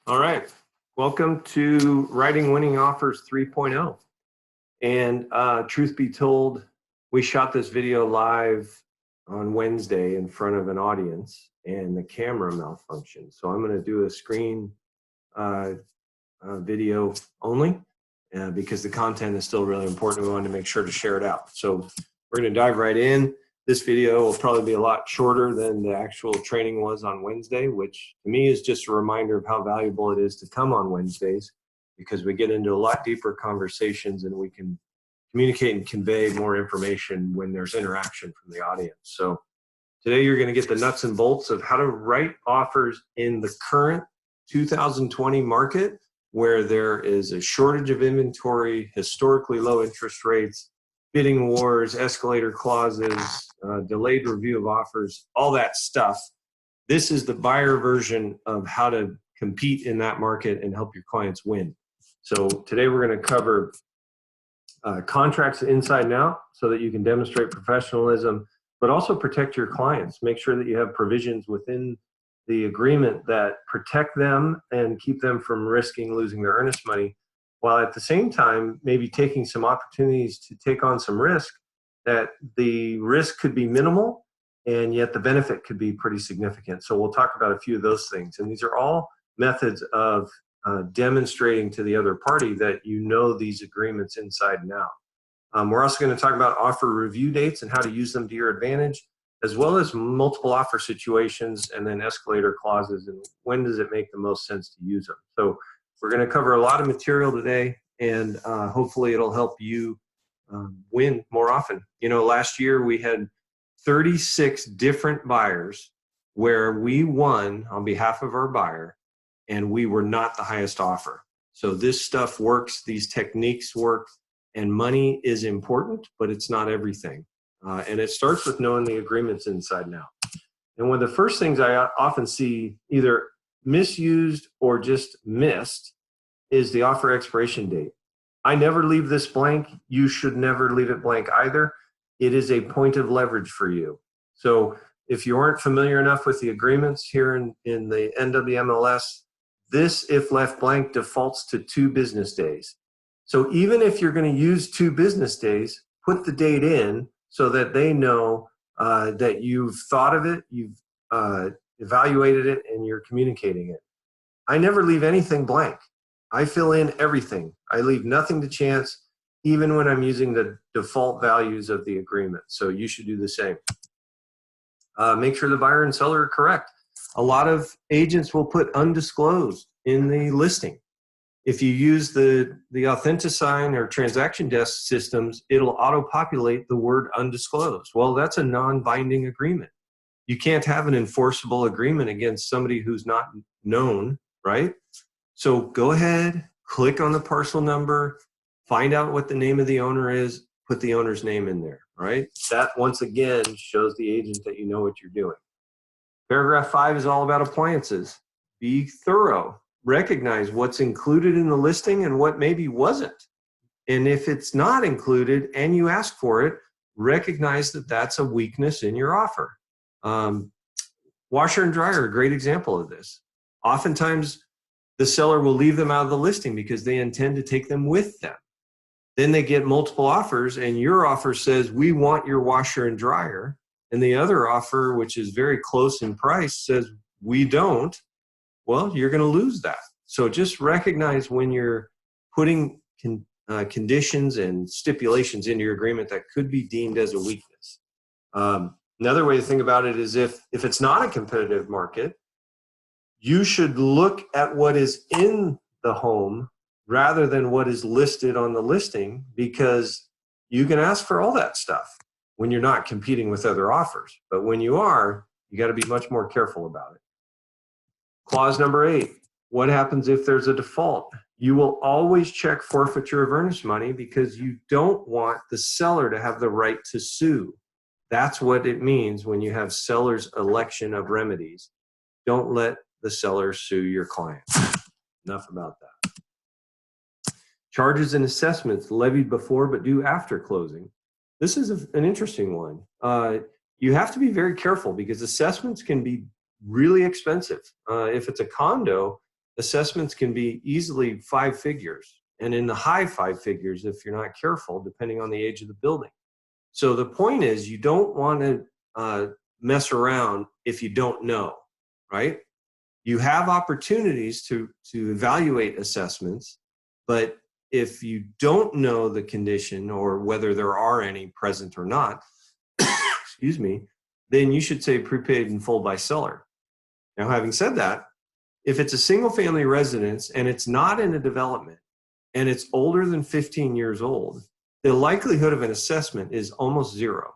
All right. Welcome to Writing Winning Offers 3.0. And truth be told, we shot this video live on Wednesday in front of an audience and the camera malfunctioned. So I'm going to do a screen video only because the content is still really important. We wanted to make sure to share it out. So we're going to dive right in. This video will probably be a lot shorter than the actual training was on Wednesday, which to me is just a reminder of how valuable it is to come on Wednesdays, because we get into a lot deeper conversations and we can communicate and convey more information when there's interaction from the audience. So today you're going to get the nuts and bolts of how to write offers in the current 2020 market, where there is a shortage of inventory, historically low interest rates, bidding wars, escalator clauses, delayed review of offers, all that stuff. This is the buyer version of how to compete in that market and help your clients win. So today we're going to cover contracts inside and out so that you can demonstrate professionalism, but also protect your clients. Make sure that you have provisions within the agreement that protect them and keep them from risking losing their earnest money, while at the same time maybe taking some opportunities to take on some risk that the risk could be minimal and yet the benefit could be pretty significant. So we'll talk about a few of those things. And these are all methods of demonstrating to the other party that you know these agreements inside and out. We're also going to talk about offer review dates and how to use them to your advantage, as well as multiple offer situations and then escalator clauses and when does it make the most sense to use them. So we're going to cover a lot of material today, and hopefully it'll help you win more often. You know, last year we had 36 different buyers where we won on behalf of our buyer and we were not the highest offer. So this stuff works, these techniques work, and money is important, but it's not everything. And it starts with knowing the agreements inside and out. And one of the first things I often see either misused or just missed is the offer expiration date. I never leave this blank. You should never leave it blank either. It is a point of leverage for you. So if you aren't familiar enough with the agreements here in the NWMLS, this, if left blank, defaults to 2 business days. So even if you're going to use 2 business days, put the date in so that they know that you've thought of it, you've evaluated it, and you're communicating it. I never leave anything blank. I fill in everything. I leave nothing to chance, even when I'm using the default values of the agreement. So you should do the same. Make sure the buyer and seller are correct. A lot of agents will put undisclosed in the listing. If you use the Authentisign or Transaction Desk systems, it'll auto-populate the word undisclosed. Well, that's a non-binding agreement. You can't have an enforceable agreement against somebody who's not known, right? So go ahead, click on the parcel number, find out what the name of the owner is, put the owner's name in there, right? That, once again, shows the agent that you know what you're doing. Paragraph 5 is all about appliances. Be thorough. Recognize what's included in the listing and what maybe wasn't. And if it's not included and you ask for it, recognize that that's a weakness in your offer. Washer and dryer are a great example of this. Oftentimes, the seller will leave them out of the listing because they intend to take them with them. Then they get multiple offers and your offer says, we want your washer and dryer. And the other offer, which is very close in price, says, we don't. Well, you're going to lose that. So just recognize when you're putting conditions and stipulations into your agreement that could be deemed as a weakness. Another way to think about it is if it's not a competitive market, you should look at what is in the home rather than what is listed on the listing, because you can ask for all that stuff when you're not competing with other offers. But when you are, you got to be much more careful about it. Clause number 8, what happens if there's a default? You will always check forfeiture of earnest money because you don't want the seller to have the right to sue. That's what it means when you have seller's election of remedies. Don't let the seller sue your client. Enough about that. Charges and assessments levied before but due after closing. This is an interesting one. You have to be very careful because assessments can be really expensive. If it's a condo, assessments can be easily 5 figures, and in the high 5 figures if you're not careful, depending on the age of the building. So the point is, you don't want to mess around if you don't know, right? You have opportunities to evaluate assessments, but if you don't know the condition or whether there are any present or not, excuse me, then you should say prepaid in full by seller. Now, having said that, if it's a single family residence and it's not in a development and it's older than 15 years old, the likelihood of an assessment is almost zero.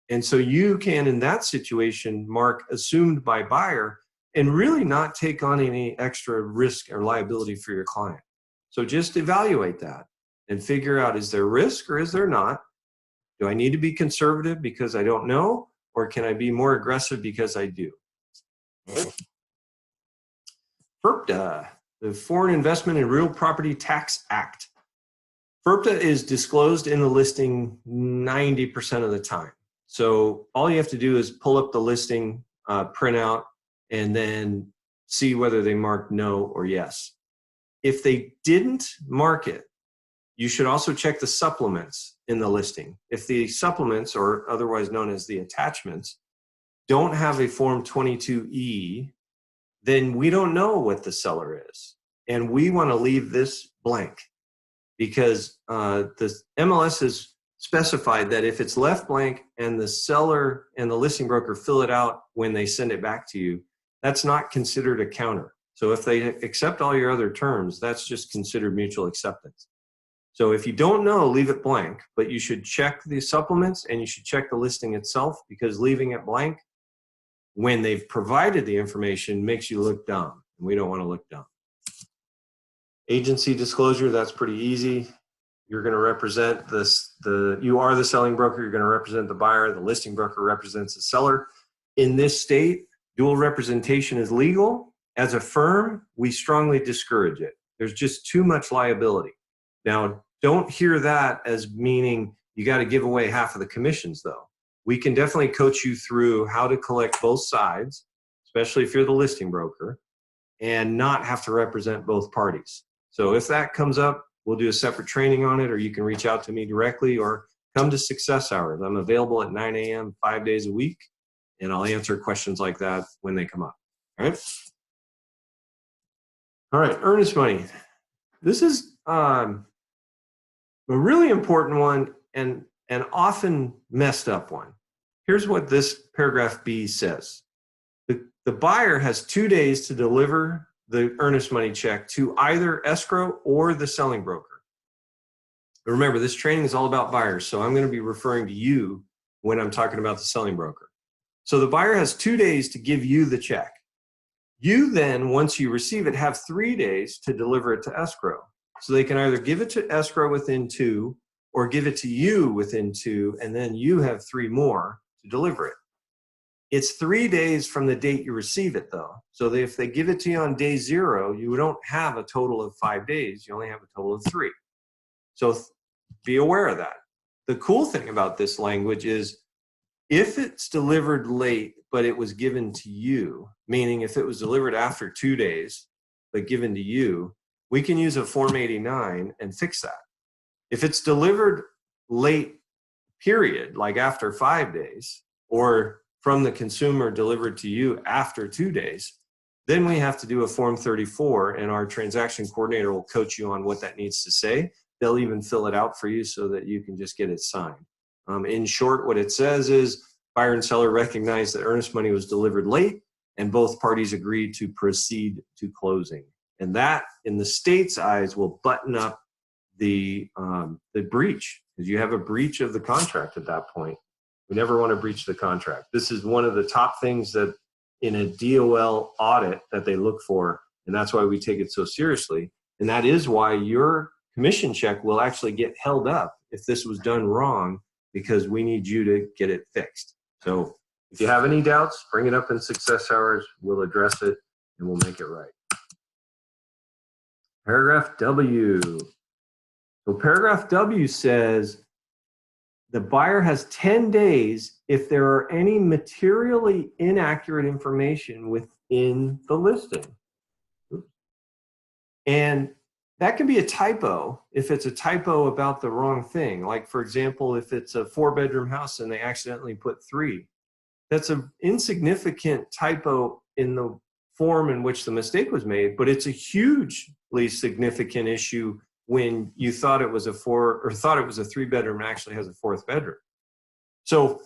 And so you can, in that situation, mark assumed by buyer and really not take on any extra risk or liability for your client. So just evaluate that and figure out, is there risk or is there not? Do I need to be conservative because I don't know, or can I be more aggressive because I do? FIRPTA, the Foreign Investment in Real Property Tax Act. FIRPTA is disclosed in the listing 90% of the time. So all you have to do is pull up the listing printout and then see whether they mark no or yes. If they didn't mark it, you should also check the supplements in the listing. If the supplements, or otherwise known as the attachments, don't have a Form 22E, then we don't know what the seller is. And we want to leave this blank because the MLS has specified that if it's left blank and the seller and the listing broker fill it out when they send it back to you, that's not considered a counter. So if they accept all your other terms, that's just considered mutual acceptance. So if you don't know, leave it blank, but you should check the supplements and you should check the listing itself, because leaving it blank when they've provided the information makes you look dumb, and we don't want to look dumb. Agency disclosure, that's pretty easy. You're going to represent you are the selling broker, you're going to represent the buyer, the listing broker represents the seller. In this state, dual representation is legal. As a firm, we strongly discourage it. There's just too much liability. Now, don't hear that as meaning you got to give away half of the commissions, though. We can definitely coach you through how to collect both sides, especially if you're the listing broker, and not have to represent both parties. So if that comes up, we'll do a separate training on it, or you can reach out to me directly or come to Success Hours. I'm available at 9 a.m. 5 days a week, and I'll answer questions like that when they come up. All right? All right, earnest money. This is a really important one and an often messed up one. Here's what this paragraph B says. The buyer has 2 days to deliver the earnest money check to either escrow or the selling broker. But remember, this training is all about buyers, so I'm going to be referring to you when I'm talking about the selling broker. So the buyer has 2 days to give you the check. You then, once you receive it, have 3 days to deliver it to escrow. So they can either give it to escrow within 2 or give it to you within 2, and then you have 3 more to deliver it. It's 3 days from the date you receive it, though. So if they give it to you on day 0, you don't have a total of 5 days. You only have a total of 3. So be aware of that. The cool thing about this language is if it's delivered late, but it was given to you, meaning if it was delivered after 2 days, but given to you, we can use a Form 89 and fix that. If it's delivered late, period, like after 5 days, or from the consumer delivered to you after 2 days, then we have to do a Form 34, and our transaction coordinator will coach you on what that needs to say. They'll even fill it out for you so that you can just get it signed. In short, what it says is buyer and seller recognize that earnest money was delivered late and both parties agreed to proceed to closing. And that, in the state's eyes, will button up the breach, because you have a breach of the contract at that point. We never want to breach the contract. This is one of the top things that in a DOL audit that they look for, and that's why we take it so seriously. And that is why your commission check will actually get held up if this was done wrong, because we need you to get it fixed. So if you have any doubts, bring it up in Success Hours. We'll address it and we'll make it right. Paragraph W. So paragraph W says the buyer has 10 days if there are any materially inaccurate information within the listing. And that can be a typo if it's a typo about the wrong thing. Like, for example, if it's a 4-bedroom house and they accidentally put 3, that's an insignificant typo in the form in which the mistake was made, but it's a hugely significant issue when you thought it was a 3-bedroom and actually has a 4th bedroom. So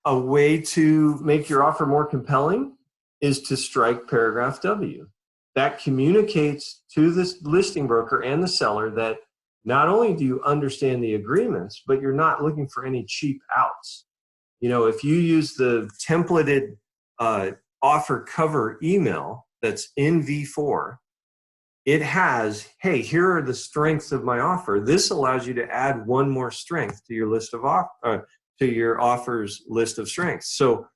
a way to make your offer more compelling is to strike paragraph W. That communicates to this listing broker and the seller that not only do you understand the agreements, but you're not looking for any cheap outs. You know, if you use the templated offer cover email that's in V4, it has, hey, here are the strengths of my offer. This allows you to add one more strength to your list of to your offer's list of strengths. So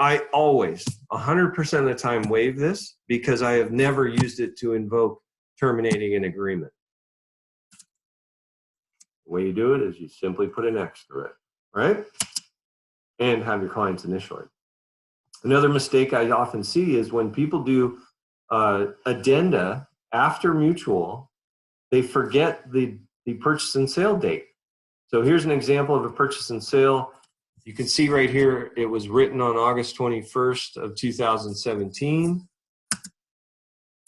I always, 100% of the time, waive this because I have never used it to invoke terminating an agreement. The way you do it is you simply put an X through it, right? And have your clients initial it. Another mistake I often see is when people do addenda after mutual, they forget the purchase and sale date. So here's an example of a purchase and sale. You can see right here, it was written on August 21st of 2017.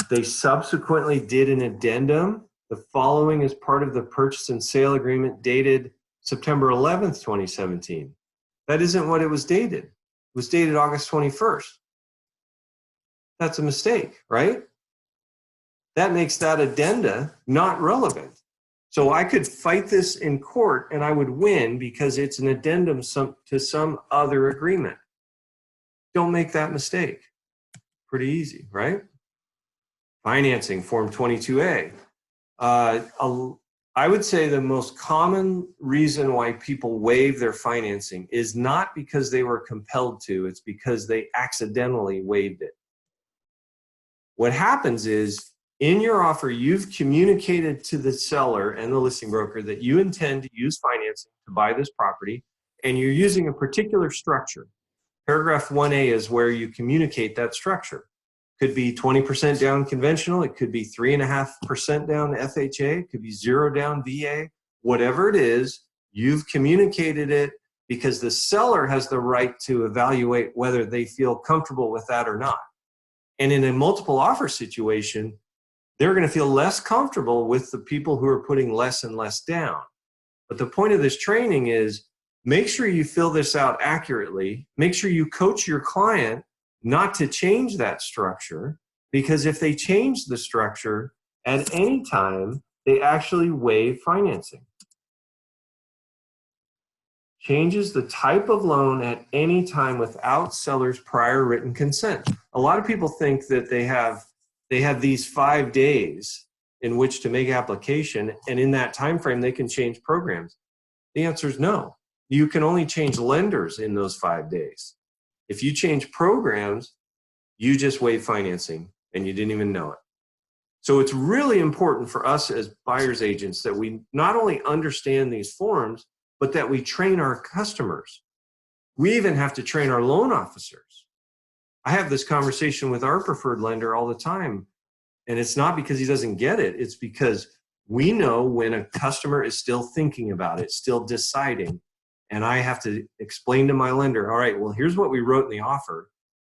They subsequently did an addendum. The following is part of the purchase and sale agreement dated September 11th, 2017. That isn't what it was dated. It was dated August 21st. That's a mistake, right? That makes that addenda not relevant. So I could fight this in court and I would win because it's an addendum to some other agreement. Don't make that mistake. Pretty easy, right? Financing, Form 22A. I would say the most common reason why people waive their financing is not because they were compelled to, it's because they accidentally waived it. What happens is, in your offer, you've communicated to the seller and the listing broker that you intend to use financing to buy this property, and you're using a particular structure. Paragraph 1A is where you communicate that structure. Could be 20% down conventional, it could be 3.5% down FHA, it could be 0 down VA, whatever it is, you've communicated it because the seller has the right to evaluate whether they feel comfortable with that or not. And in a multiple offer situation, they're going to feel less comfortable with the people who are putting less and less down. But the point of this training is make sure you fill this out accurately. Make sure you coach your client not to change that structure, because if they change the structure at any time, they actually waive financing. Changes the type of loan at any time without seller's prior written consent. A lot of people think that they have these 5 days in which to make application, and in that time frame they can change programs. The answer is no. You can only change lenders in those 5 days. If you change programs, you just waive financing and you didn't even know it. So it's really important for us as buyer's agents that we not only understand these forms, but that we train our customers. We even have to train our loan officers. I have this conversation with our preferred lender all the time, and it's not because he doesn't get it. It's because we know when a customer is still thinking about it, still deciding, and I have to explain to my lender, all right, well, here's what we wrote in the offer.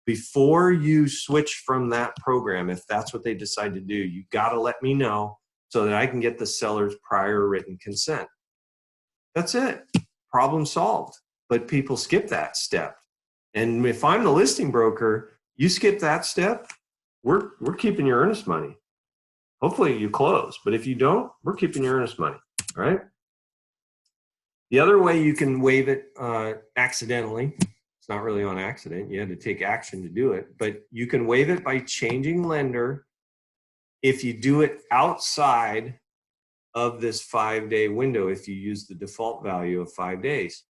Before you switch from that program, if that's what they decide to do, you got to let me know so that I can get the seller's prior written consent. That's it. Problem solved. But people skip that step. And if I'm the listing broker, you skip that step, we're keeping your earnest money. Hopefully you close, but if you don't, we're keeping your earnest money, all right? The other way you can waive it accidentally, it's not really on accident, you had to take action to do it, but you can waive it by changing lender if you do it outside of this 5-day window, if you use the default value of 5 days.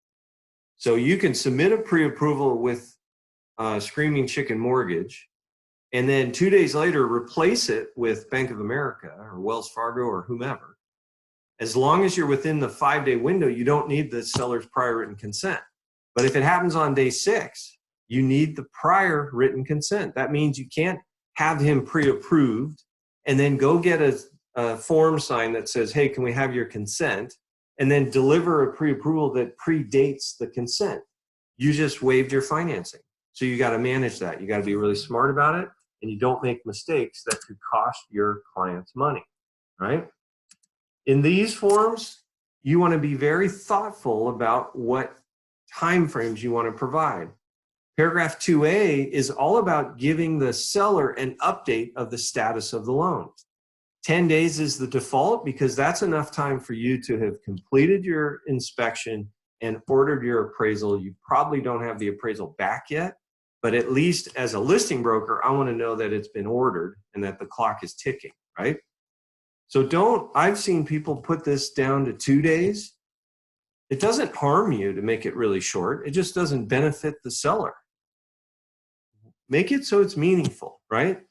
So you can submit a pre-approval with Screaming Chicken Mortgage, and then 2 days later replace it with Bank of America or Wells Fargo or whomever. As long as you're within the 5-day window, you don't need the seller's prior written consent. But if it happens on day 6, you need the prior written consent. That means you can't have him pre-approved and then go get a form signed that says, hey, can we have your consent? And then deliver a pre-approval that predates the consent. You just waived your financing. So you got to manage that. You got to be really smart about it, and you don't make mistakes that could cost your clients money, right? In these forms, you want to be very thoughtful about what timeframes you want to provide. Paragraph 2A is all about giving the seller an update of the status of the loan. 10 days is the default because that's enough time for you to have completed your inspection and ordered your appraisal. You probably don't have the appraisal back yet, but at least as a listing broker, I want to know that it's been ordered and that the clock is ticking, right? So I've seen people put this down to 2 days. It doesn't harm you to make it really short. It just doesn't benefit the seller. Make it so it's meaningful, right?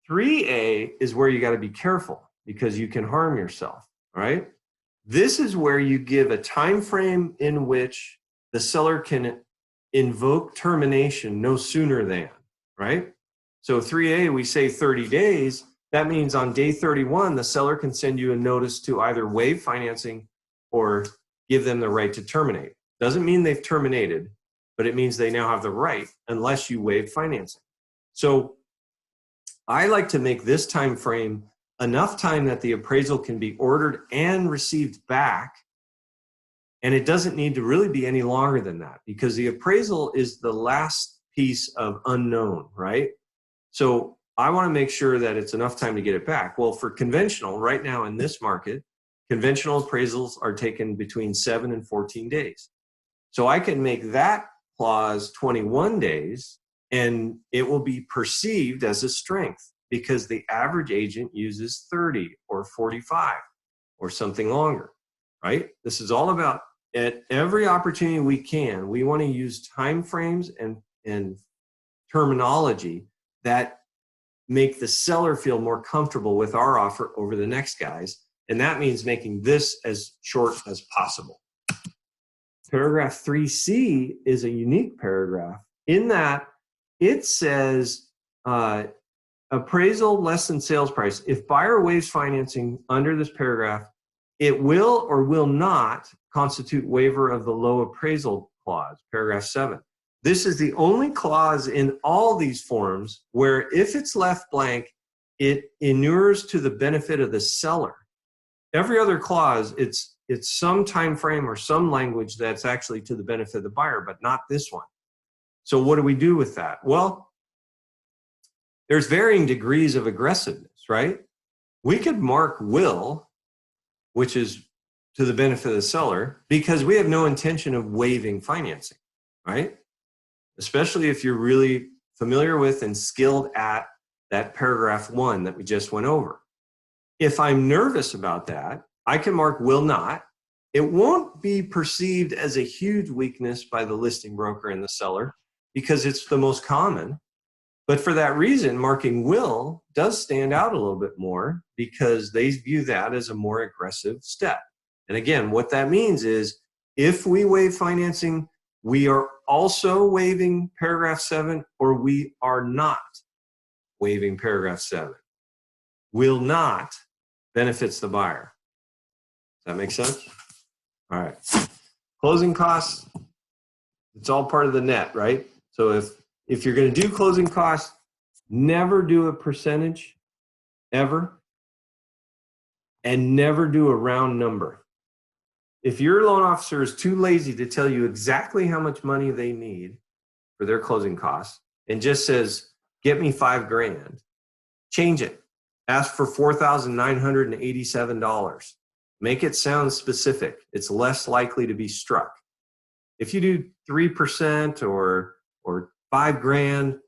3A is where you got to be careful because you can harm yourself, right? This is where you give a time frame in which the seller can invoke termination no sooner than, right? So 3A, we say 30 days. That means on day 31, the seller can send you a notice to either waive financing or give them the right to terminate. Doesn't mean they've terminated, but it means they now have the right unless you waive financing. So I like to make this time frame enough time that the appraisal can be ordered and received back. And it doesn't need to really be any longer than that because the appraisal is the last piece of unknown, right? So I want to make sure that it's enough time to get it back. Well, for conventional, right now in this market, conventional appraisals are taken between 7 and 14 days. So I can make that clause 21 days and it will be perceived as a strength because the average agent uses 30 or 45 or something longer, right? This is all about at every opportunity we can, we want to use time frames and terminology that make the seller feel more comfortable with our offer over the next guys. And that means making this as short as possible. Paragraph 3C is a unique paragraph in that it says appraisal less than sales price. If buyer waives financing under this paragraph, it will or will not constitute waiver of the low appraisal clause, paragraph 7. This is the only clause in all these forms where if it's left blank, it inures to the benefit of the seller. Every other clause, it's some time frame or some language that's actually to the benefit of the buyer, but not this one. So what do we do with that? Well, there's varying degrees of aggressiveness, right? We could mark will, which is to the benefit of the seller, because we have no intention of waiving financing, right? Especially if you're really familiar with and skilled at that paragraph 1 that we just went over. If I'm nervous about that, I can mark will not. It won't be perceived as a huge weakness by the listing broker and the seller because it's the most common. But for that reason, marking will does stand out a little bit more because they view that as a more aggressive step. And again, what that means is if we waive financing, we are also waiving paragraph 7 or we are not waiving paragraph 7. Will not benefits the buyer. Does that make sense? All right. Closing costs, it's all part of the net, right? So if you're going to do closing costs, never do a percentage ever and never do a round number. If your loan officer is too lazy to tell you exactly how much money they need for their closing costs and just says, get me $5,000, change it. Ask for $4,987. Make it sound specific. It's less likely to be struck. If you do 3% or $5,000,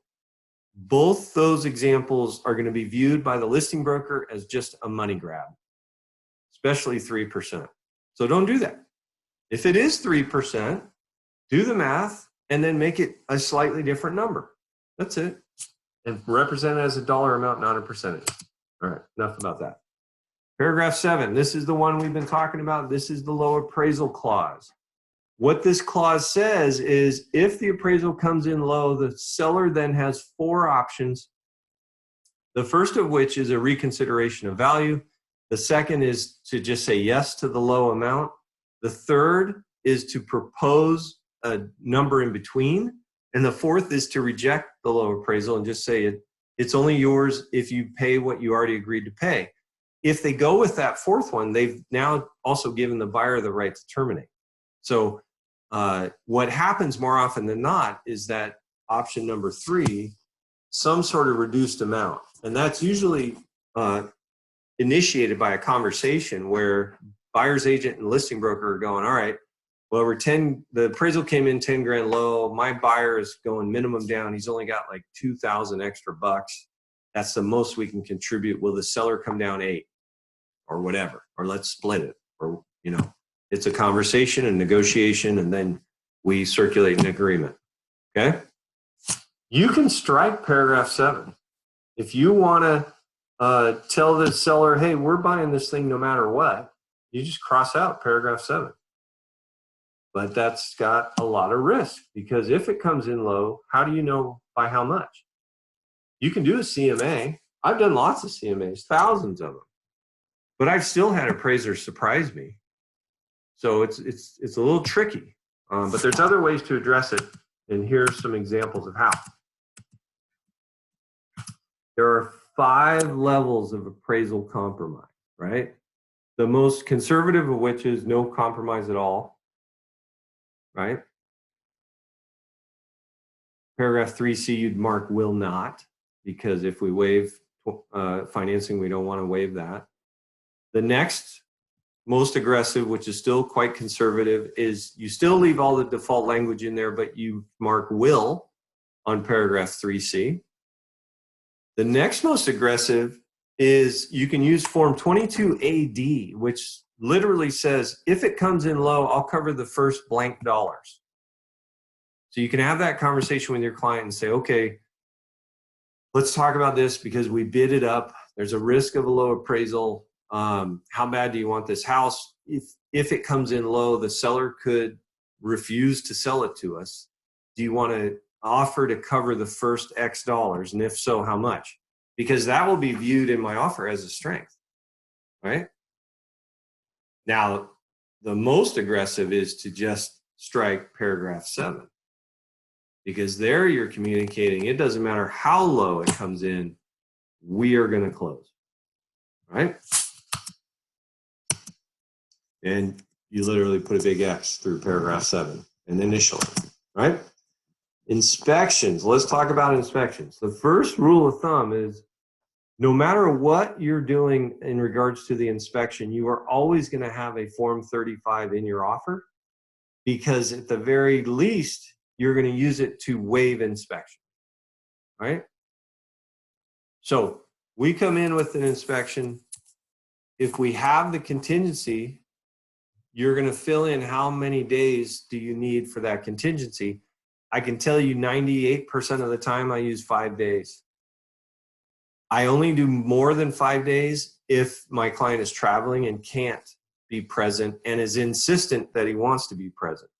both those examples are going to be viewed by the listing broker as just a money grab, especially 3%. So don't do that. If it is 3%, do the math and then make it a slightly different number. That's it. And represent it as a dollar amount, not a percentage. All right, enough about that. Paragraph 7, this is the one we've been talking about. This is the low appraisal clause. What this clause says is if the appraisal comes in low, the seller then has 4 options The first of which is a reconsideration of value. The second is to just say yes to the low amount. The third is to propose a number in between. And the fourth is to reject the low appraisal and just say it's only yours if you pay what you already agreed to pay. If they go with that fourth one, they've now also given the buyer the right to terminate. So what happens more often than not is that option number 3, some sort of reduced amount. And that's usually initiated by a conversation where buyer's agent and listing broker are going, all right, well, the appraisal came in 10 grand low. My buyer is going minimum down. He's only got like 2,000 extra bucks. That's the most we can contribute. Will the seller come down 8 or whatever, or let's split it, or, it's a conversation and negotiation, and then we circulate an agreement. Okay. You can strike paragraph 7. If you want to tell the seller, hey, we're buying this thing no matter what, you just cross out paragraph 7. But that's got a lot of risk, because if it comes in low, how do you know by how much? You can do a CMA. I've done lots of CMAs, thousands of them, but I've still had appraisers surprise me. So it's a little tricky, but there's other ways to address it, and here's some examples of how. There are 5 levels of appraisal compromise, right? The most conservative of which is no compromise at all, right? Paragraph 3C, you'd mark will not, because if we waive financing, we don't want to waive that. The next most aggressive, which is still quite conservative, is you still leave all the default language in there, but you mark will on paragraph 3C. The next most aggressive is you can use form 22AD, which literally says, if it comes in low, I'll cover the first blank dollars. So you can have that conversation with your client and say, okay, let's talk about this because we bid it up. There's a risk of a low appraisal. How bad do you want this house? If it comes in low, the seller could refuse to sell it to us. Do you want to offer to cover the first X dollars? And if so, how much? Because that will be viewed in my offer as a strength, right? Now, the most aggressive is to just strike paragraph 7, because there you're communicating, it doesn't matter how low it comes in, we are going to close, right? And you literally put a big X through paragraph 7 and initially, right? Inspections. Let's talk about inspections. The first rule of thumb is no matter what you're doing in regards to the inspection, you are always going to have a Form 35 in your offer, because at the very least, you're going to use it to waive inspection, right? So we come in with an inspection. If we have the contingency, you're going to fill in how many days do you need for that contingency. I can tell you 98% of the time I use 5 days. I only do more than 5 days if my client is traveling and can't be present and is insistent that he wants to be present.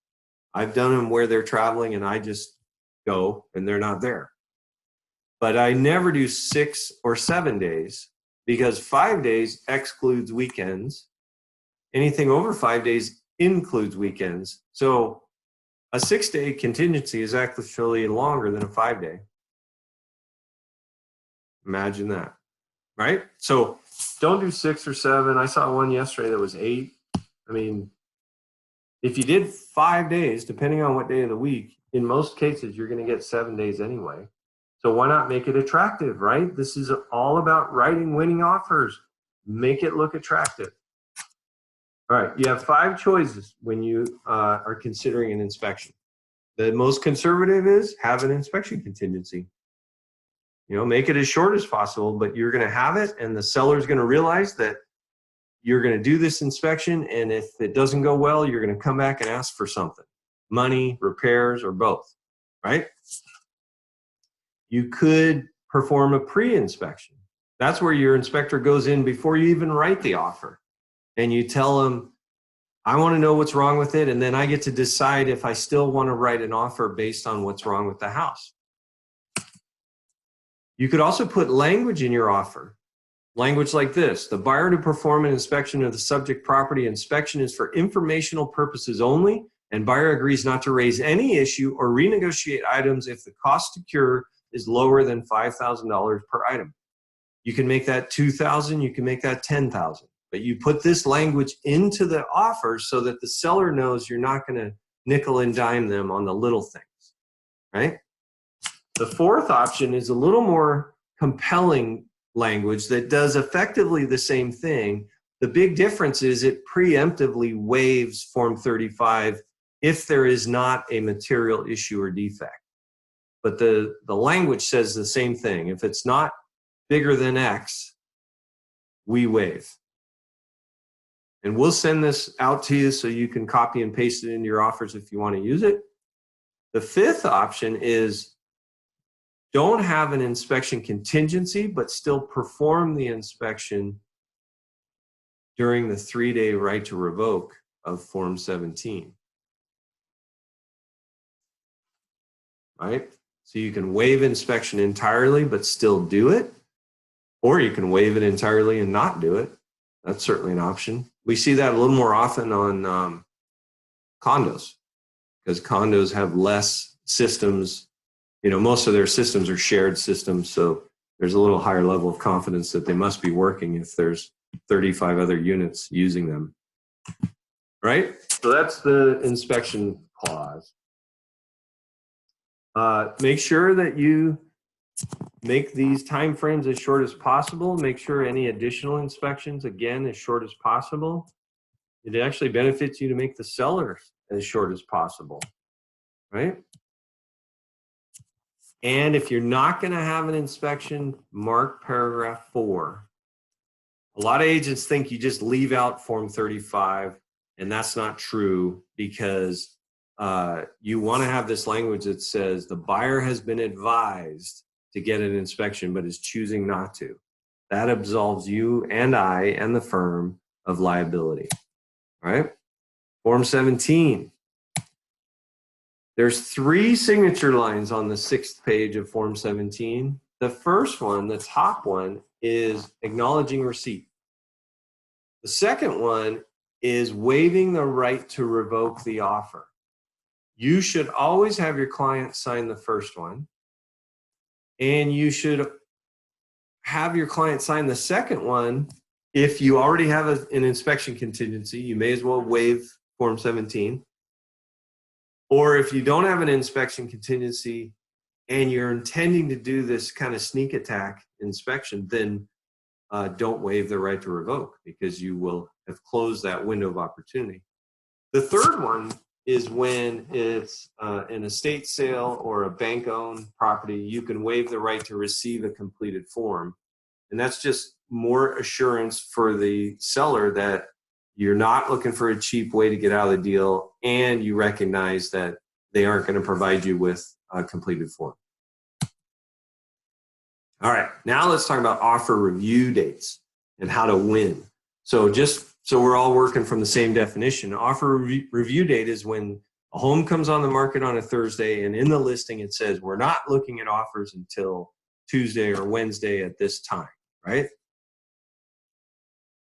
I've done them where they're traveling and I just go and they're not there. But I never do 6 or 7 days, because 5 days excludes weekends. Anything over 5 days includes weekends. So a 6-day contingency is actually longer than a 5-day. Imagine that, right? So don't do 6 or 7. I saw one yesterday that was 8. I mean, if you did 5 days, depending on what day of the week, in most cases, you're going to get 7 days anyway. So why not make it attractive, right? This is all about writing winning offers. Make it look attractive. All right, you have 5 choices when you are considering an inspection. The most conservative is have an inspection contingency. You know, make it as short as possible, but you're going to have it, and the seller is going to realize that you're going to do this inspection, and if it doesn't go well, you're going to come back and ask for something. Money, repairs, or both, right? You could perform a pre-inspection. That's where your inspector goes in before you even write the offer. And you tell them, I want to know what's wrong with it, and then I get to decide if I still want to write an offer based on what's wrong with the house. You could also put language in your offer. Language like this: the buyer to perform an inspection of the subject property. Inspection is for informational purposes only, and buyer agrees not to raise any issue or renegotiate items if the cost to cure is lower than $5,000 per item. You can make that $2,000, you can make that $10,000, but you put this language into the offer so that the seller knows you're not going to nickel and dime them on the little things, right? The fourth option is a little more compelling language that does effectively the same thing. The big difference is it preemptively waives Form 35 if there is not a material issue or defect. But the language says the same thing. If it's not bigger than X, we waive. And we'll send this out to you so you can copy and paste it into your offers if you want to use it. The fifth option is don't have an inspection contingency, but still perform the inspection during the 3-day right to revoke of Form 17. Right? So you can waive inspection entirely, but still do it. Or you can waive it entirely and not do it. That's certainly an option. We see that a little more often on condos, because condos have less systems. You know, most of their systems are shared systems, so there's a little higher level of confidence that they must be working if there's 35 other units using them, right? So that's the inspection clause. Make sure that you make these time frames as short as possible. Make sure any additional inspections, again, as short as possible. It actually benefits you to make the seller as short as possible, right? And if you're not going to have an inspection, mark paragraph 4. A lot of agents think you just leave out Form 35, and that's not true, because you want to have this language that says the buyer has been advised to get an inspection but is choosing not to. That absolves you and I and the firm of liability, right? Form 17. There's 3 signature lines on the 6th page of Form 17. The first one, the top one, is acknowledging receipt. The second one is waiving the right to revoke the offer. You should always have your client sign the first one, and you should have your client sign the second one. If you already have an inspection contingency, you may as well waive Form 17. Or if you don't have an inspection contingency and you're intending to do this kind of sneak attack inspection, then don't waive the right to revoke, because you will have closed that window of opportunity. The third one is when it's an estate sale or a bank-owned property, you can waive the right to receive a completed form. And that's just more assurance for the seller that you're not looking for a cheap way to get out of the deal, and you recognize that they aren't going to provide you with a completed form. All right, now let's talk about offer review dates and how to win. So just so we're all working from the same definition, offer review date is when a home comes on the market on a Thursday, and in the listing it says we're not looking at offers until Tuesday or Wednesday at this time, right?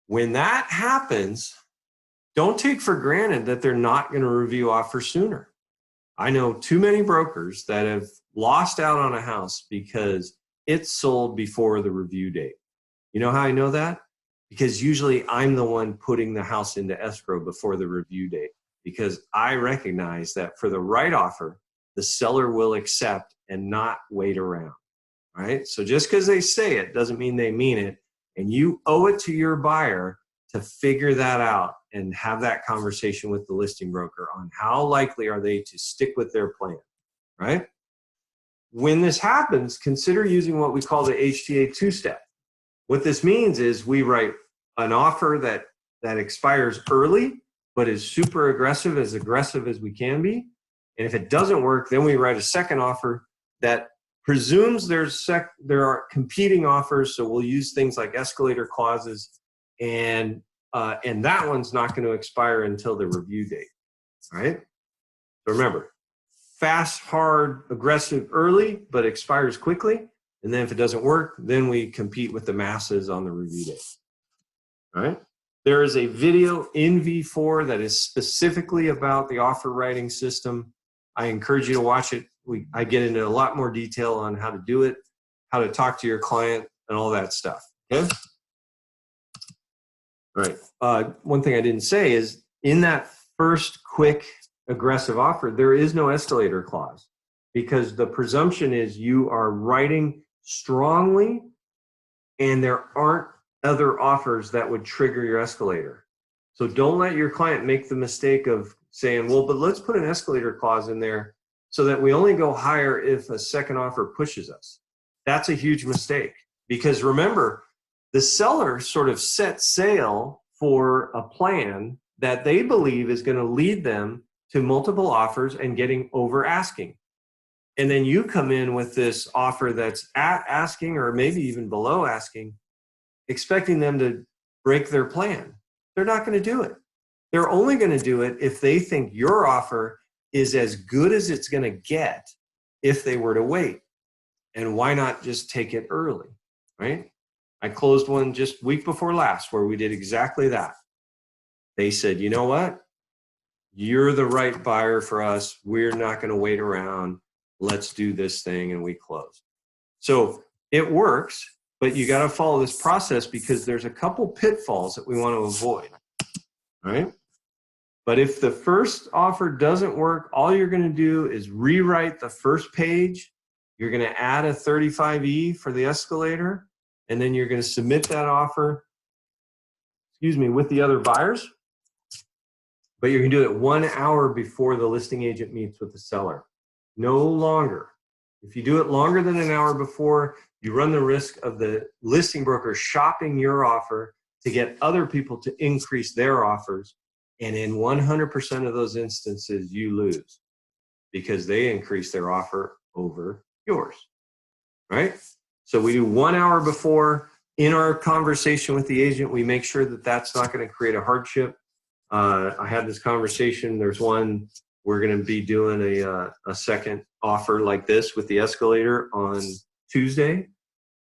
When that happens, don't take for granted that they're not going to review offers sooner. I know too many brokers that have lost out on a house because it's sold before the review date. You know how I know that? Because usually I'm the one putting the house into escrow before the review date, because I recognize that for the right offer, the seller will accept and not wait around, right? So just because they say it doesn't mean they mean it. And you owe it to your buyer to figure that out and have that conversation with the listing broker on how likely are they to stick with their plan, right? When this happens, consider using what we call the HTA 2-step. What this means is we write an offer that expires early, but is super aggressive as we can be. And if it doesn't work, then we write a second offer that presumes there are competing offers, so we'll use things like escalator clauses, and that one's not going to expire until the review date, all right? So remember, fast, hard, aggressive early, but expires quickly, And then if it doesn't work, then we compete with the masses on the review day. All right. There is a video in V4 that is specifically about the offer writing system. I encourage you to watch it. I get into a lot more detail on how to do it, how to talk to your client, and all that stuff. Okay. All right. One thing I didn't say is in that first quick aggressive offer, there is no escalator clause because the presumption is you are writing strongly and there aren't other offers that would trigger your escalator. So don't let your client make the mistake of saying, well, but let's put an escalator clause in there so that we only go higher if a second offer pushes us. That's a huge mistake because remember, the seller sort of set sail for a plan that they believe is going to lead them to multiple offers and getting over asking. And then you come in with this offer that's at asking or maybe even below asking, expecting them to break their plan. They're not going to do it. They're only going to do it if they think your offer is as good as it's going to get if they were to wait. And why not just take it early, right? I closed one just week before last where we did exactly that. They said, you know what? You're the right buyer for us. We're not going to wait around. Let's do this thing. And we closed. So it works, but you got to follow this process because there's a couple pitfalls that we want to avoid, right? But if the first offer doesn't work, all you're going to do is rewrite the first page. You're going to add a 35E for the escalator, and then you're going to submit that offer, with the other buyers. But you're going to do it 1 hour before the listing agent meets with the seller. No longer. If you do it longer than an hour before, you run the risk of the listing broker shopping your offer to get other people to increase their offers. And in 100% of those instances, you lose because they increase their offer over yours, right? So we do 1 hour before. In our conversation with the agent, we make sure that that's not going to create a hardship. I had this conversation. There's one, we're going to be doing a second offer like this with the escalator on Tuesday.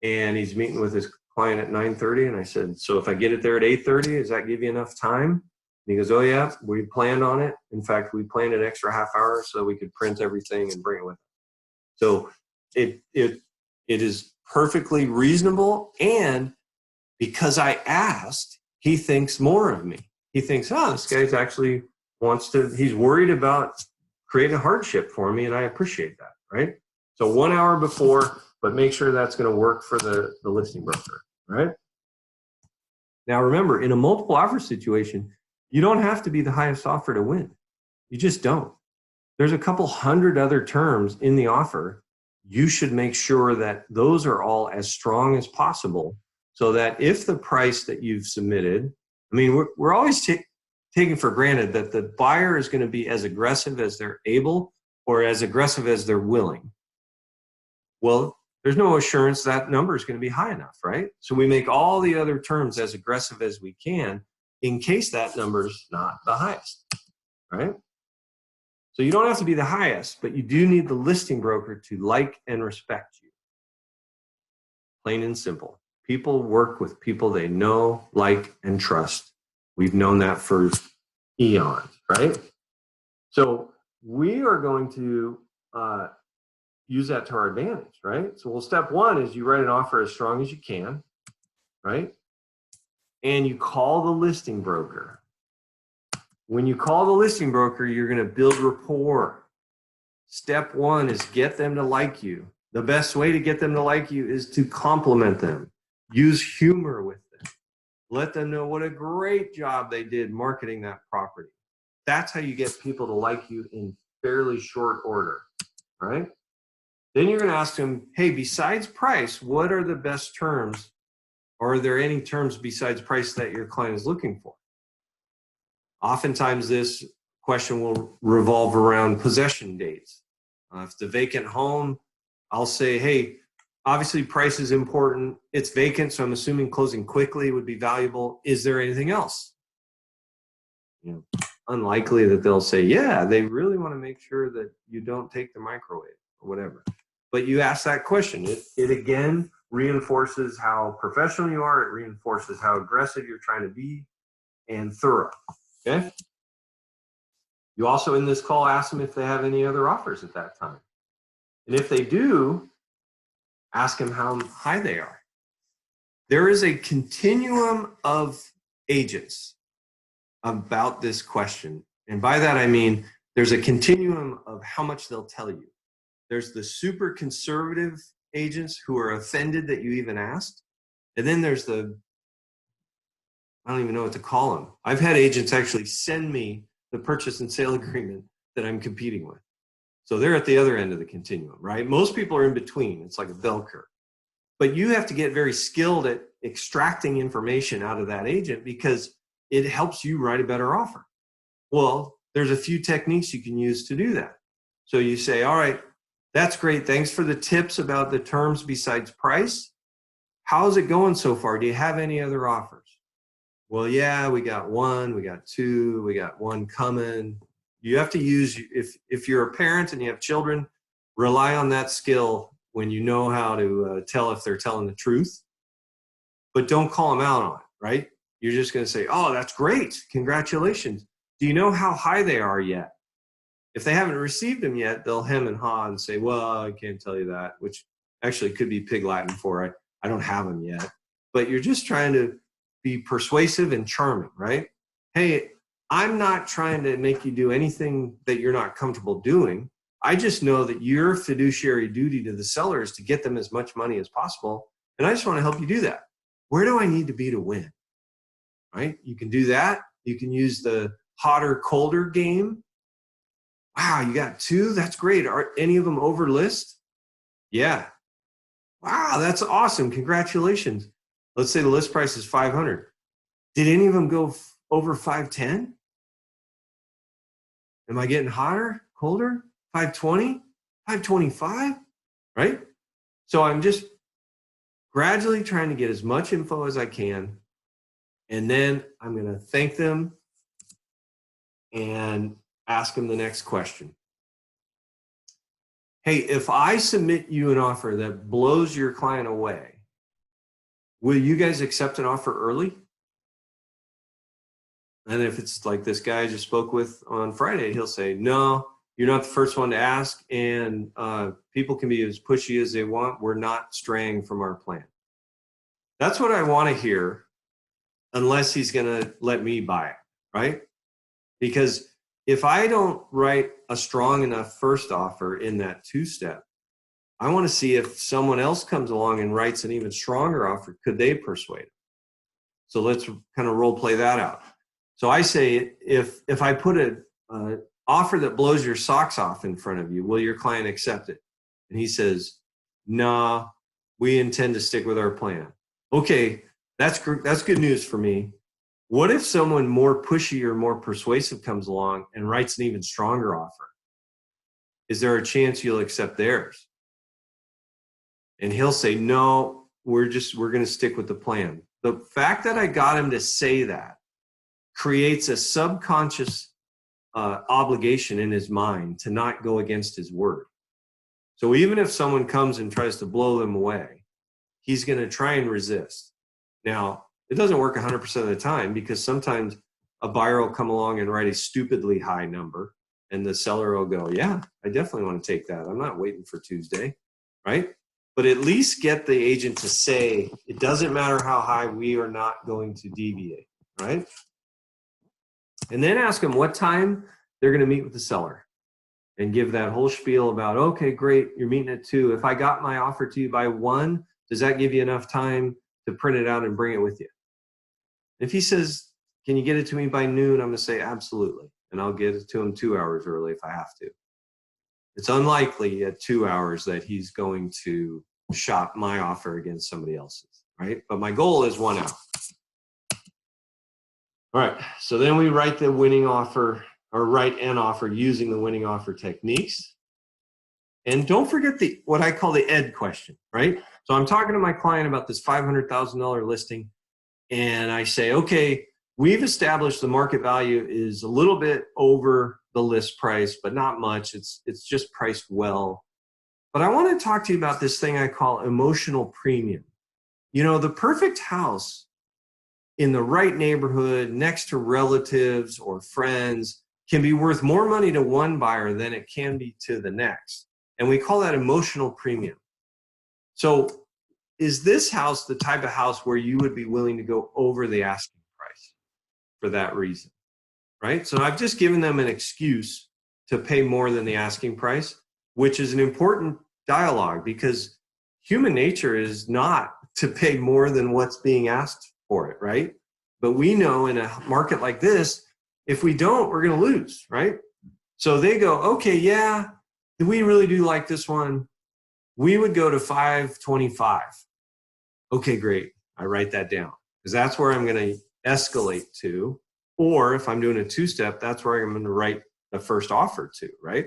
And he's meeting with his client at 9:30. And I said, so if I get it there at 8:30, does that give you enough time? And he goes, oh yeah, we planned on it. In fact, we planned an extra half hour so we could print everything and bring it with us. So it is perfectly reasonable. And because I asked, he thinks more of me. He thinks, oh, this guy's actually he's worried about creating a hardship for me. And I appreciate that, right? So 1 hour before, but make sure that's going to work for the listing broker, right? Now remember, in a multiple offer situation, you don't have to be the highest offer to win. You just don't. There's a couple hundred other terms in the offer. You should make sure that those are all as strong as possible so that if the price that you've submitted, I mean, we're always taking for granted that the buyer is going to be as aggressive as they're able or as aggressive as they're willing. Well, there's no assurance that number is going to be high enough, right? So we make all the other terms as aggressive as we can in case that number is not the highest, right? So you don't have to be the highest, but you do need the listing broker to like and respect you. Plain and simple. People work with people they know, like, and trust. We've known that for eons, right? So we are going to use that to our advantage, right? So step one is you write an offer as strong as you can, right? And you call the listing broker. When you call the listing broker, you're going to build rapport. Step one is get them to like you. The best way to get them to like you is to compliment them. Use humor with them. Let them know what a great job they did marketing that property. That's how you get people to like you in fairly short order, right? Then you're going to ask them, hey, besides price, what are the best terms? Or are there any terms besides price that your client is looking for? Oftentimes this question will revolve around possession dates. If it's a vacant home, I'll say, hey, obviously price is important. It's vacant, so I'm assuming closing quickly would be valuable. Is there anything else? Unlikely that they'll say, yeah, they really want to make sure that you don't take the microwave or whatever. but you ask that question. It again reinforces how professional you are. It reinforces how aggressive you're trying to be and thorough. Okay. You also in this call ask them if they have any other offers at that time. And if they do, ask them how high they are. There is a continuum of agents about this question. And by that, I mean, there's a continuum of how much they'll tell you. There's the super conservative agents who are offended that you even asked. And then there's the, I don't even know what to call them. I've had agents actually send me the purchase and sale agreement that I'm competing with. So they're at the other end of the continuum, right? Most people are in between. It's like a bell curve. But you have to get very skilled at extracting information out of that agent because it helps you write a better offer. Well, there's a few techniques you can use to do that. So you say, all right, that's great. Thanks for the tips about the terms besides price. How's it going so far? Do you have any other offers? Well, yeah, we got one, we got two, we got one coming. You have to use, if you're a parent and you have children, rely on that skill when you know how to tell if they're telling the truth. But don't call them out on it, right? You're just going to say, oh, that's great. Congratulations. Do you know how high they are yet? If they haven't received them yet, they'll hem and haw and say, well, I can't tell you that, which actually could be Pig Latin for I don't have them yet. But you're just trying to be persuasive and charming, right? Hey, I'm not trying to make you do anything that you're not comfortable doing. I just know that your fiduciary duty to the seller is to get them as much money as possible. And I just want to help you do that. Where do I need to be to win? Right? You can do that. You can use the hotter, colder game. Wow, you got two? That's great. Are any of them over list? Yeah. Wow, that's awesome. Congratulations. Let's say the list price is 500. Did any of them go over 510? Am I getting hotter, colder? 520? 525? Right? So I'm just gradually trying to get as much info as I can. And then I'm going to thank them and ask them the next question. Hey, if I submit you an offer that blows your client away, will you guys accept an offer early? And if it's like this guy I just spoke with on Friday, he'll say, no, you're not the first one to ask, and people can be as pushy as they want. We're not straying from our plan. That's what I want to hear, unless he's going to let me buy it, right? Because if I don't write a strong enough first offer in that two-step, I want to see if someone else comes along and writes an even stronger offer, could they persuade him? So let's kind of role play that out. So I say, if I put an offer that blows your socks off in front of you, will your client accept it? And he says, nah, we intend to stick with our plan. Okay, that's good news for me. What if someone more pushy or more persuasive comes along and writes an even stronger offer? Is there a chance you'll accept theirs? And he'll say, no, we're going to stick with the plan. The fact that I got him to say that creates a subconscious obligation in his mind to not go against his word. So even if someone comes and tries to blow them away, he's going to try and resist. Now, it doesn't work 100% of the time, because sometimes a buyer will come along and write a stupidly high number, and the seller will go, yeah, I definitely want to take that. I'm not waiting for Tuesday, right? But at least get the agent to say, it doesn't matter how high, we are not going to deviate, right? And then ask them what time they're going to meet with the seller, and give that whole spiel about, okay, great, you're meeting at 2. If I got my offer to you by 1, does that give you enough time to print it out and bring it with you? If he says, can you get it to me by noon? I'm going to say, absolutely. And I'll get it to him 2 hours early if I have to. It's unlikely at 2 hours that he's going to shop my offer against somebody else's, right? But my goal is 1 hour. All right, so then we write the winning offer, or write an offer using the winning offer techniques. And don't forget what I call the ED question, right? So I'm talking to my client about this $500,000 listing, and I say, okay, we've established the market value is a little bit over the list price, but not much. It's just priced well. But I want to talk to you about this thing I call emotional premium. You know, the perfect house in the right neighborhood next to relatives or friends can be worth more money to one buyer than it can be to the next. And we call that emotional premium. So is this house the type of house where you would be willing to go over the asking price for that reason, right? So I've just given them an excuse to pay more than the asking price, which is an important dialogue because human nature is not to pay more than what's being asked for it, right? But we know in a market like this, if we don't, we're going to lose, right? So they go, okay, yeah, we really do like this one. We would go to 525. Okay, great. I write that down because that's where I'm going to escalate to. Or if I'm doing a two-step, that's where I'm going to write the first offer to, right?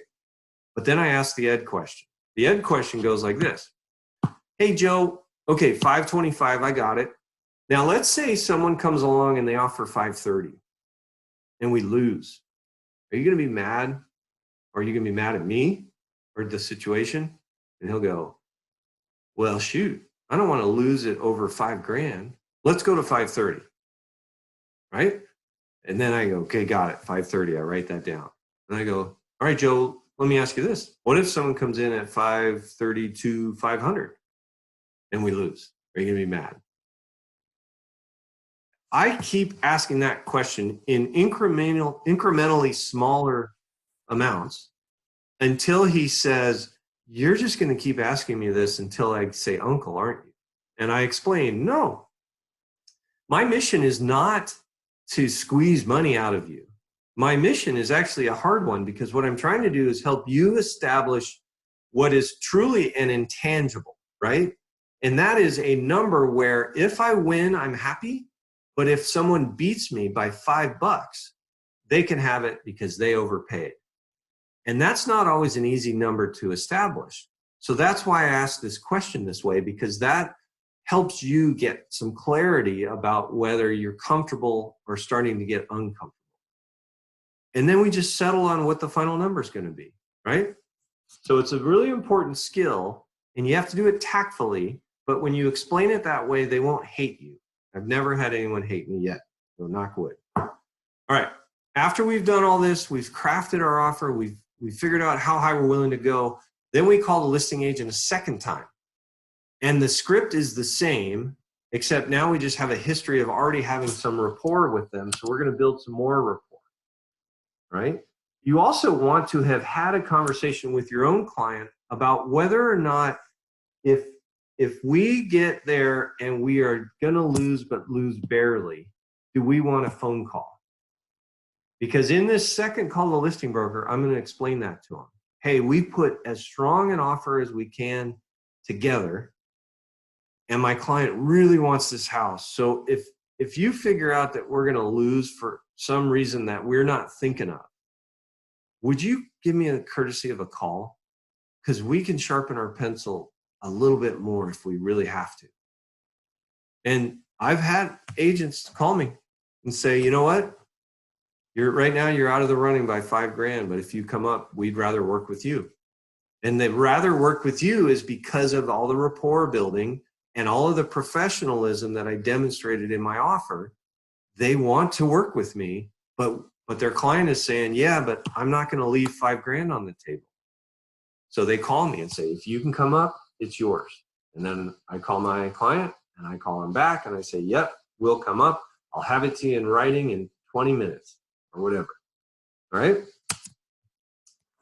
But then I ask the ed question. The ed question goes like this. Hey, Joe, okay, 525, I got it. Now, let's say someone comes along and they offer 530 and we lose. Are you going to be mad? Or are you going to be mad at me or the situation? And he'll go, well, shoot, I don't want to lose it over $5,000. Let's go to 530, right? And then I go, okay, got it, 530. I write that down. And I go, all right, Joe, let me ask you this. What if someone comes in at 532, 500 and we lose? Are you going to be mad? I keep asking that question in incrementally smaller amounts until he says, you're just going to keep asking me this until I say, uncle, aren't you? And I explain, no, my mission is not to squeeze money out of you. My mission is actually a hard one because what I'm trying to do is help you establish what is truly an intangible, right? And that is a number where if I win, I'm happy. But if someone beats me by $5, they can have it because they overpaid. And that's not always an easy number to establish. So that's why I asked this question this way, because that helps you get some clarity about whether you're comfortable or starting to get uncomfortable. And then we just settle on what the final number is going to be, right? So it's a really important skill, and you have to do it tactfully. But when you explain it that way, they won't hate you. I've never had anyone hate me yet, so knock wood. All right, after we've done all this, we've crafted our offer, we've figured out how high we're willing to go, then we call the listing agent a second time. And the script is the same, except now we just have a history of already having some rapport with them, so we're going to build some more rapport, right? You also want to have had a conversation with your own client about whether or not if we get there and we are going to lose, but lose barely, do we want a phone call? Because in this second call to the listing broker, I'm going to explain that to them. Hey, we put as strong an offer as we can together, and my client really wants this house. So if you figure out that we're going to lose for some reason that we're not thinking of, would you give me a courtesy of a call? Because we can sharpen our pencil a little bit more if we really have to. And I've had agents call me and say, you know what? Right now you're out of the running by $5,000, but if you come up, we'd rather work with you. And the rather work with you is because of all the rapport building and all of the professionalism that I demonstrated in my offer. They want to work with me, but their client is saying, yeah, but I'm not going to leave $5,000 on the table. So they call me and say, if you can come up, it's yours. And then I call my client and I call him back and I say, yep, we'll come up. I'll have it to you in writing in 20 minutes or whatever. All right.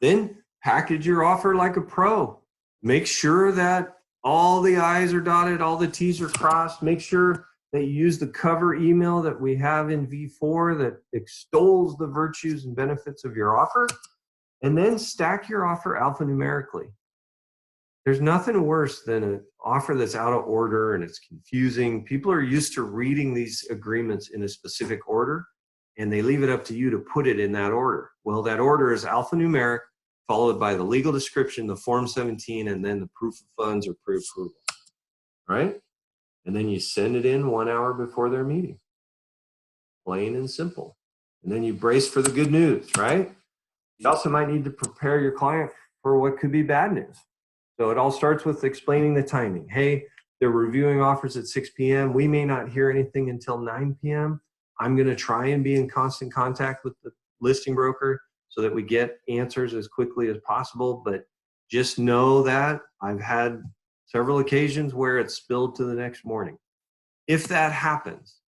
Then package your offer like a pro. Make sure that all the I's are dotted, all the T's are crossed. Make sure that you use the cover email that we have in V4 that extols the virtues and benefits of your offer. And then stack your offer alphanumerically. There's nothing worse than an offer that's out of order and it's confusing. People are used to reading these agreements in a specific order, and they leave it up to you to put it in that order. Well, that order is alphanumeric, followed by the legal description, the Form 17, and then the proof of funds or pre-approval, right? And then you send it in 1 hour before their meeting. Plain and simple. And then you brace for the good news, right? You also might need to prepare your client for what could be bad news. So it all starts with explaining the timing. Hey, they're reviewing offers at 6 p.m. We may not hear anything until 9 p.m. I'm going to try and be in constant contact with the listing broker so that we get answers as quickly as possible. But just know that I've had several occasions where it's spilled to the next morning. If that happens,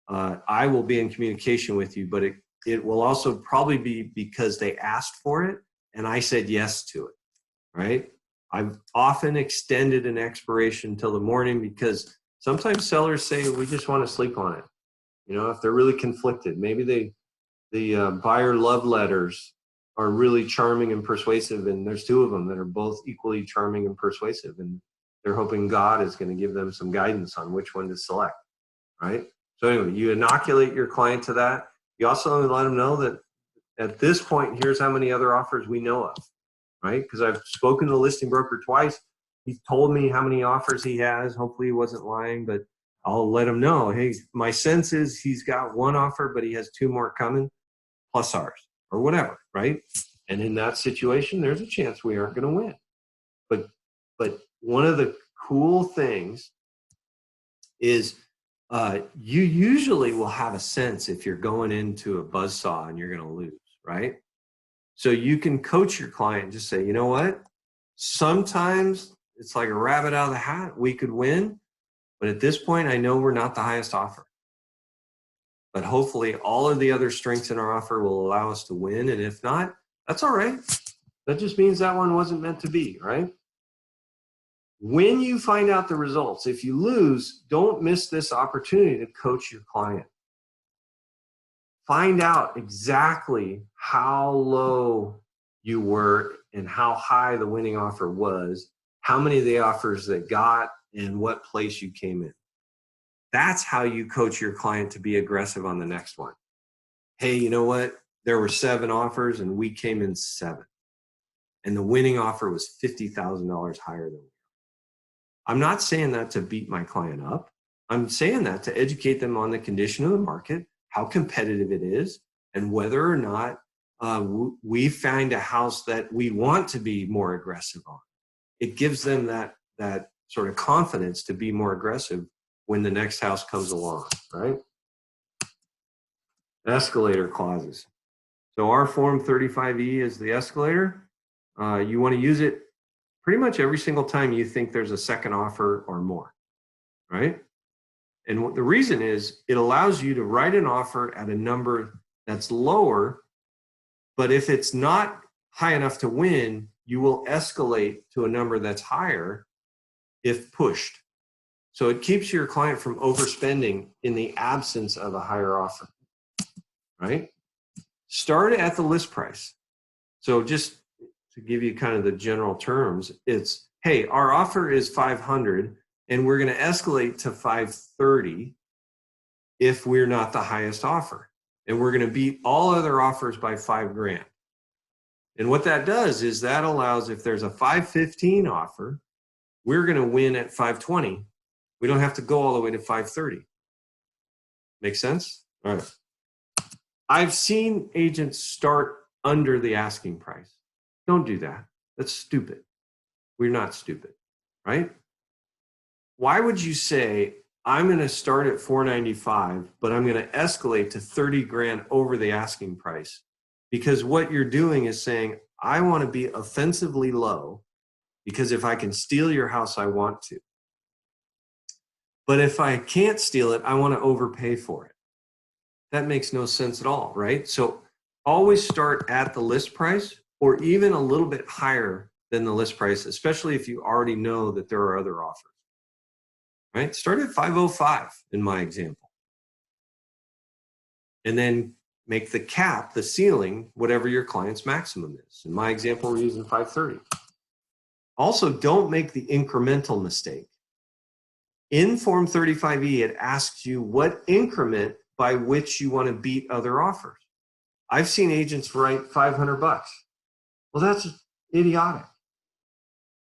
I will be in communication with you, but it will also probably be because they asked for it and I said yes to it, right? I've often extended an expiration till the morning because sometimes sellers say, we just want to sleep on it. You know, if they're really conflicted, maybe the buyer love letters are really charming and persuasive, and there's two of them that are both equally charming and persuasive, and they're hoping God is going to give them some guidance on which one to select, right? So anyway, you inoculate your client to that. You also let them know that at this point, here's how many other offers we know of, right? Because I've spoken to the listing broker twice. He's told me how many offers he has. Hopefully he wasn't lying, but I'll let him know, hey, my sense is he's got one offer, but he has two more coming, plus ours, or whatever, right? And in that situation, there's a chance we aren't going to win. But one of the cool things is you usually will have a sense if you're going into a buzzsaw and you're going to lose, right? So you can coach your client and just say, you know what? Sometimes it's like a rabbit out of the hat. We could win, but at this point, I know we're not the highest offer. But hopefully all of the other strengths in our offer will allow us to win. And if not, that's all right. That just means that one wasn't meant to be, right? When you find out the results, if you lose, don't miss this opportunity to coach your client. Find out exactly how low you were and how high the winning offer was, how many of the offers that got, and what place you came in. That's how you coach your client to be aggressive on the next one. Hey, you know what? There were 7 offers and we came in 7. And the winning offer was $50,000 higher than we. I'm not saying that to beat my client up. I'm saying that to educate them on the condition of the market, how competitive it is, and whether or not we find a house that we want to be more aggressive on. It gives them that sort of confidence to be more aggressive when the next house comes along, right? Escalator clauses. So our Form 35E is the escalator. You want to use it pretty much every single time you think there's a second offer or more, right? And what the reason is, it allows you to write an offer at a number that's lower, but if it's not high enough to win, you will escalate to a number that's higher if pushed. So it keeps your client from overspending in the absence of a higher offer, right? Start at the list price. So just to give you kind of the general terms, it's, hey, our offer is 500 and we're going to escalate to 530 if we're not the highest offer. And we're going to beat all other offers by $5,000. And what that does is that allows, if there's a 515 offer, we're going to win at 520. We don't have to go all the way to 530. Make sense? All right. I've seen agents start under the asking price. Don't do that. That's stupid. We're not stupid, right? Why would you say, I'm going to start at 495, but I'm going to escalate to 30 grand over the asking price? Because what you're doing is saying, I want to be offensively low because if I can steal your house, I want to. But if I can't steal it, I want to overpay for it. That makes no sense at all, right? So always start at the list price or even a little bit higher than the list price, especially if you already know that there are other offers, right? Start at 505 in my example. And then make the cap, the ceiling, whatever your client's maximum is. In my example, we're using 530. Also, don't make the incremental mistake. In Form 35E, it asks you what increment by which you want to beat other offers. I've seen agents write $500. Well, that's idiotic.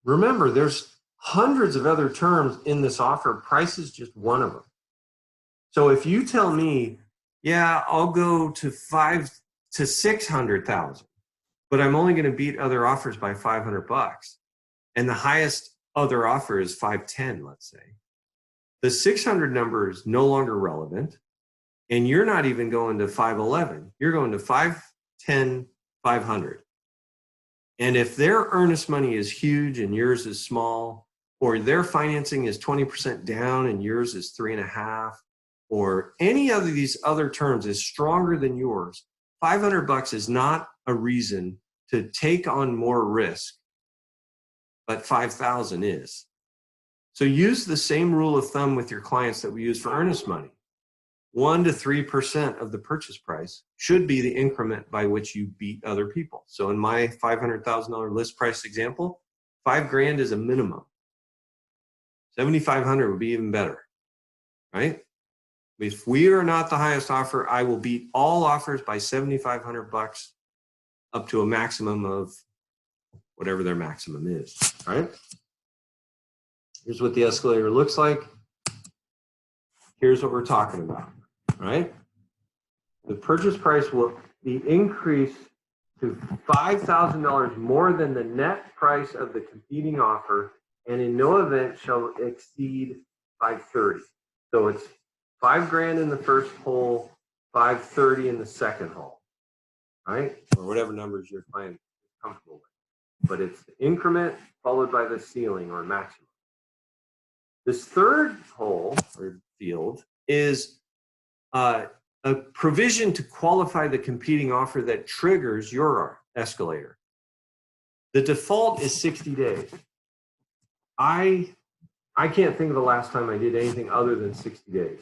Remember, there's hundreds of other terms in this offer. Price is just one of them. So if you tell me, yeah, I'll go to 5 to 600,000, but I'm only going to beat other offers by $500, and the highest other offer is 510, let's say, the 600 number is no longer relevant, and you're not even going to 511. You're going to 510, 500. And if their earnest money is huge and yours is small, or their financing is 20% down and yours is 3.5, or any of these other terms is stronger than yours, $500 is not a reason to take on more risk, but 5,000 is. So use the same rule of thumb with your clients that we use for earnest money. 1 to 3% of the purchase price should be the increment by which you beat other people. So in my $500,000 list price example, $5,000 is a minimum. 7,500 would be even better, right? If we are not the highest offer, I will beat all offers by $7,500 up to a maximum of whatever their maximum is, right? Here's what the escalator looks like. Here's what we're talking about, right? The purchase price will be increased to $5,000 more than the net price of the competing offer, and in no event shall exceed 530. So it's $5,000 in the first hole, 530 in the second hole, right? Or whatever numbers your client is comfortable with. But it's the increment followed by the ceiling or maximum. This third hole or field is a provision to qualify the competing offer that triggers your escalator. The default is 60 days. I can't think of the last time I did anything other than 60 days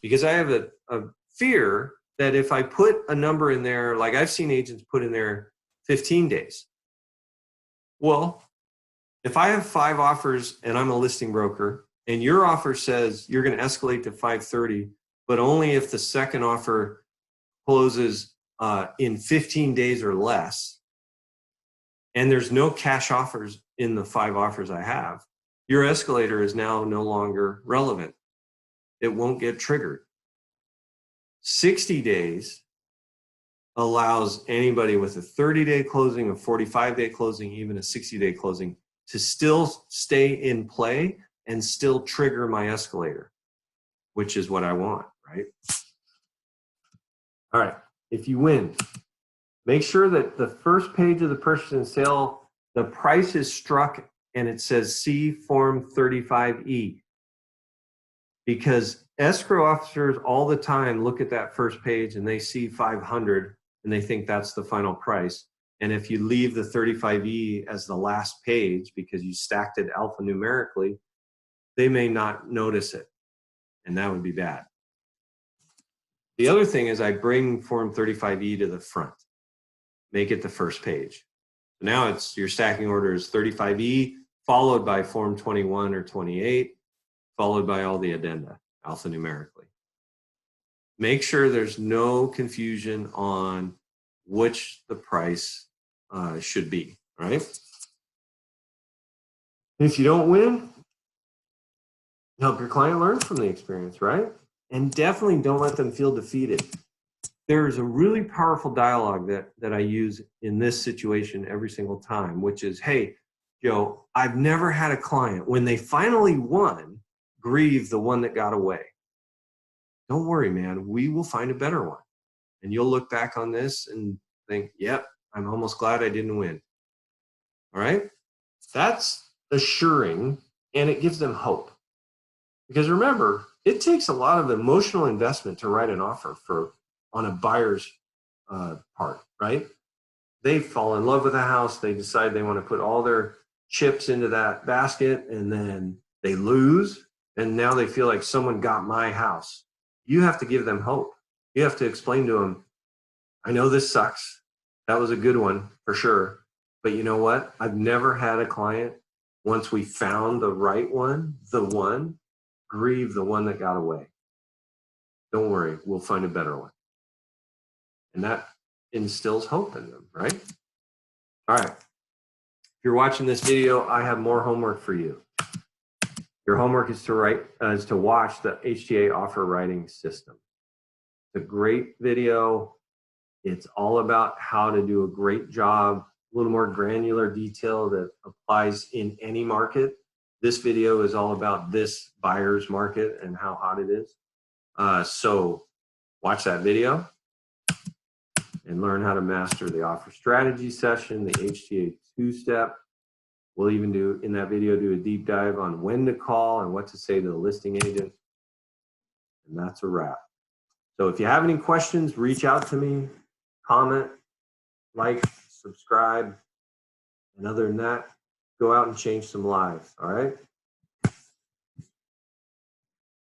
because I have a fear that if I put a number in there, like I've seen agents put in there 15 days. Well, if I have 5 offers and I'm a listing broker and your offer says you're going to escalate to 530, but only if the second offer closes in 15 days or less, and there's no cash offers in the 5 offers I have, your escalator is now no longer relevant. It won't get triggered. 60 days allows anybody with a 30-day closing, a 45-day closing, even a 60-day closing to still stay in play and still trigger my escalator, which is what I want, right? All right, if you win, make sure that the first page of the purchase and sale, the price is struck and it says see Form 35E. Because escrow officers all the time look at that first page and they see 500 and they think that's the final price. And if you leave the 35E as the last page because you stacked it alphanumerically, they may not notice it, and that would be bad. The other thing is I bring Form 35E to the front, make it the first page. So now it's your stacking order is 35E followed by Form 21 or 28, followed by all the addenda alphanumerically. Make sure there's no confusion on which the price should be, right? If you don't win, help your client learn from the experience, right? And definitely don't let them feel defeated. There's a really powerful dialogue that I use in this situation every single time, which is, hey, Joe, I've never had a client, when they finally won, grieve the one that got away. Don't worry, man, we will find a better one. And you'll look back on this and think, yep, I'm almost glad I didn't win. All right? That's assuring, and it gives them hope. Because remember, it takes a lot of emotional investment to write an offer on a buyer's part, right? They fall in love with a house, they decide they want to put all their chips into that basket, and then they lose, and now they feel like someone got my house. You have to give them hope. You have to explain to them, I know this sucks. That was a good one for sure. But you know what? I've never had a client, once we found the right one, grieve the one that got away. Don't worry, we'll find a better one. And that instills hope in them, right? All right. If you're watching this video, I have more homework for you. Your homework is to watch the HTA offer writing system. It's a great video. It's all about how to do a great job little more granular detail that applies in any market. This video is all about this buyer's market and how hot it is. So watch that video and learn how to master the offer strategy session, the HTA two-step. We'll even do, in that video, do a deep dive on when to call and what to say to the listing agent. And that's a wrap. So if you have any questions, reach out to me, comment, like, subscribe. And other than that, go out and change some lives, all right?